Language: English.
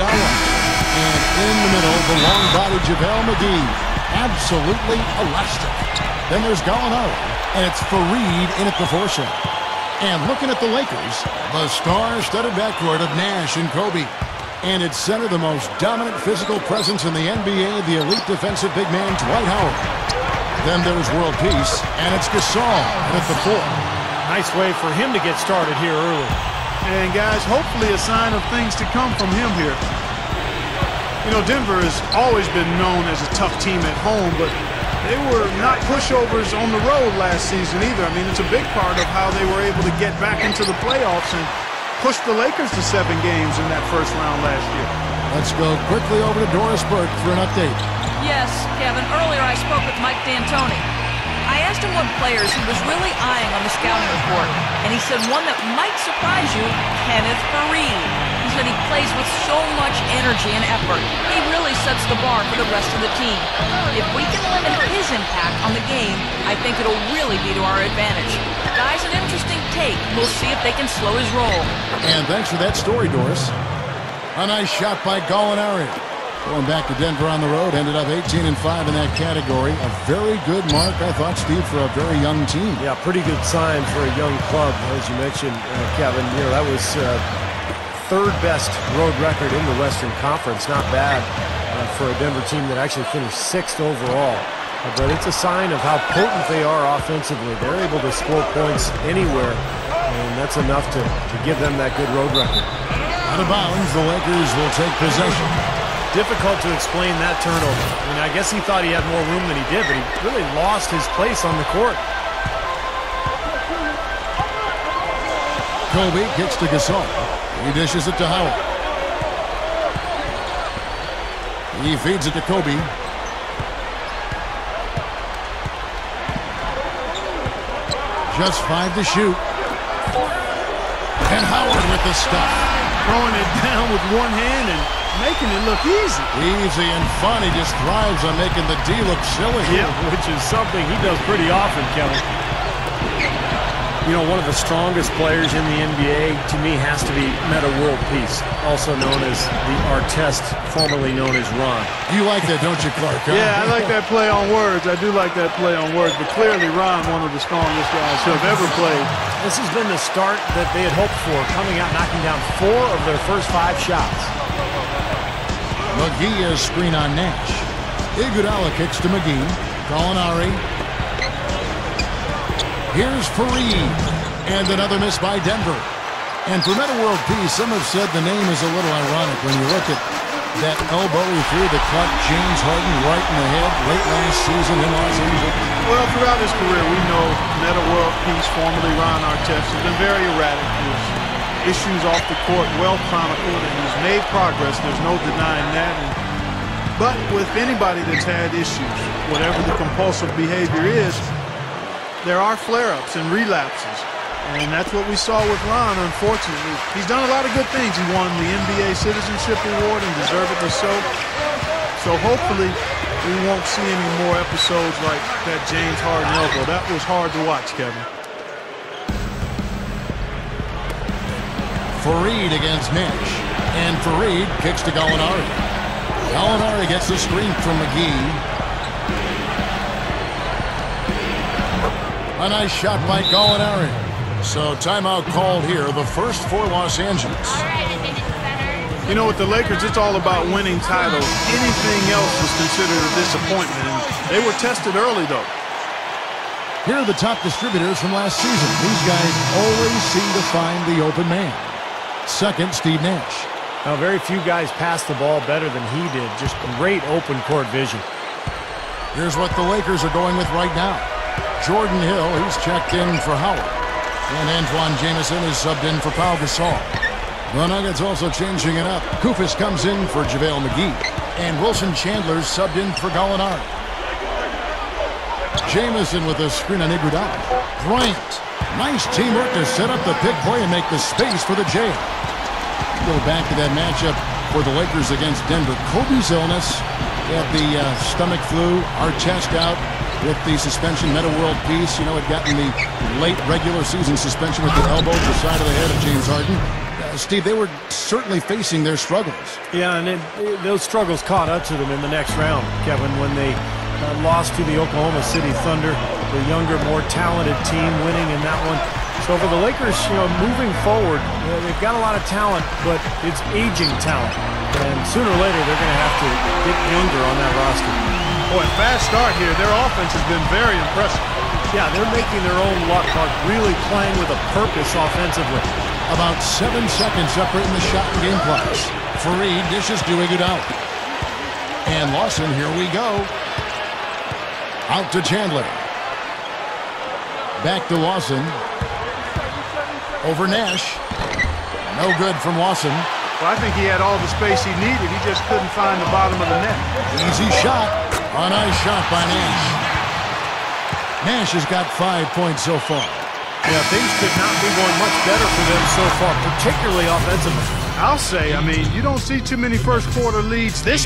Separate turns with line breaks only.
Iguodala. And in the middle, the long-bodied JaVale McGee. Absolutely elastic. Then there's Gallinari, and it's Fareed in at the four-shot. And looking at the Lakers, the star-studded backcourt of Nash and Kobe. And at center, the most dominant physical presence in the NBA, the elite defensive big man, Dwight Howard. Then there's world peace, and it's Gasol at the four.
Nice way for him to get started here early.
And guys, hopefully a sign of things to come from him here. You know, Denver has always been known as a tough team at home, but they were not pushovers on the road last season either. I mean, it's a big part of how they were able to get back into the playoffs and push the Lakers to 7 games in that first round last year.
Let's go quickly over to Doris Burke for an update.
Yes, Kevin. Earlier I spoke with Mike D'Antoni. I asked him what players he was really eyeing on the scouting report, and he said one that might surprise you, Kenneth Fareed. He said he plays with so much energy and effort. He really sets the bar for the rest of the team. If we can limit his impact on the game, I think it'll really be to our advantage. Guys, an interesting take. We'll see if they can slow his roll.
And thanks for that story, Doris. A nice shot by Gallinari. Going back to Denver on the road, ended up 18-5 in that category. A very good mark, I thought, Steve, for a very young team.
Yeah, pretty good sign for a young club, as you mentioned, Kevin. You know, that was third best road record in the Western Conference. Not bad for a Denver team that actually finished 6th overall. But it's a sign of how potent they are offensively. They're able to score points anywhere, and that's enough to give them that good road record.
Out of bounds, the Lakers will take possession.
Difficult to explain that turnover. I mean, I guess he thought he had more room than he did, but he really lost his place on the court.
Kobe kicks to Gasol. He dishes it to Howard. He feeds it to Kobe. Just 5 to shoot. And Howard with the stuff.
Throwing it down with one hand and making it look easy.
Easy and fun. He just thrives on making the D look silly.
Yeah, which is something he does pretty often, Kevin. You know, one of the strongest players in the NBA, to me, has to be Metta World Peace, also known as the Artest, formerly known as Ron.
You like that, don't you, Clark? Huh?
Yeah, I like that play on words. I do like that play on words. But clearly, Ron, one of the strongest guys who have ever played.
This has been the start that they had hoped for, coming out knocking down 4 of their first 5 shots.
McGee is screen on Nash. Iguodala kicks to McGee. Gallinari. Here's Fareed. And another miss by Denver. And for Metta World Peace, some have said the name is a little ironic when you look at that elbow he threw that caught James Harden right in the head late last season in Los Angeles.
Well, throughout his career, we know Metta World Peace, formerly Ron Artest, has been very erratic. His issues off the court, well chronicled, and he's made progress. There's no denying that. But with anybody that's had issues, whatever the compulsive behavior is, there are flare-ups and relapses. And that's what we saw with Ron, unfortunately. He's done a lot of good things. He won the NBA Citizenship Award and deservedly so. So hopefully we won't see any more episodes like that James Harden elbow. That was hard to watch, Kevin.
Fareed against Nash. And Fareed kicks to Gallinari. Gallinari gets the screen from McGee. A nice shot by Gallinari. So timeout called here, the first for Los Angeles.
You know, with the Lakers, it's all about winning titles. Anything else was considered a disappointment, and they were tested early, though.
Here are the top distributors from last season. These guys always seem to find the open man. Second, Steve Nash.
Now, very few guys pass the ball better than he did. Just great open court vision.
Here's what the Lakers are going with right now. Jordan Hill, he's checked in for Howard. And Antoine Jamison is subbed in for Pau Gasol. The Nuggets also changing it up. Koufos comes in for JaVale McGee. And Wilson Chandler's subbed in for Gallinari. Jamison with a screen on Iguodala. Bryant. Nice teamwork to set up the pick play and make the space for the Jay. Go back to that matchup for the Lakers against Denver. Kobe's illness. He had the stomach flu. Artest out with the suspension. Metta World Peace, you know, had gotten the late regular season suspension with the elbow to the side of the head of James Harden. Steve, they were certainly facing their struggles.
Yeah, and those struggles caught up to them in the next round, Kevin, when they lost to the Oklahoma City Thunder, the younger, more talented team winning in that one. So for the Lakers, moving forward, they've got a lot of talent, but it's aging talent. And sooner or later, they're going to have to get younger on that roster.
Boy, fast start here. Their offense has been very impressive.
Yeah, they're making their own luck, but really playing with a purpose offensively.
About 7 seconds separating the shot and game clocks. Fareed dishes to Iguodala. And Lawson, here we go. Out to Chandler. Back to Lawson. Over Nash. No good from Lawson.
Well, I think he had all the space he needed. He just couldn't find the bottom of the net.
Easy shot. A nice shot by Nash. Nash has got 5 points so far.
Yeah, things could not be going much better for them so far, particularly offensively.
I'll say, I mean, you don't see too many first quarter leads this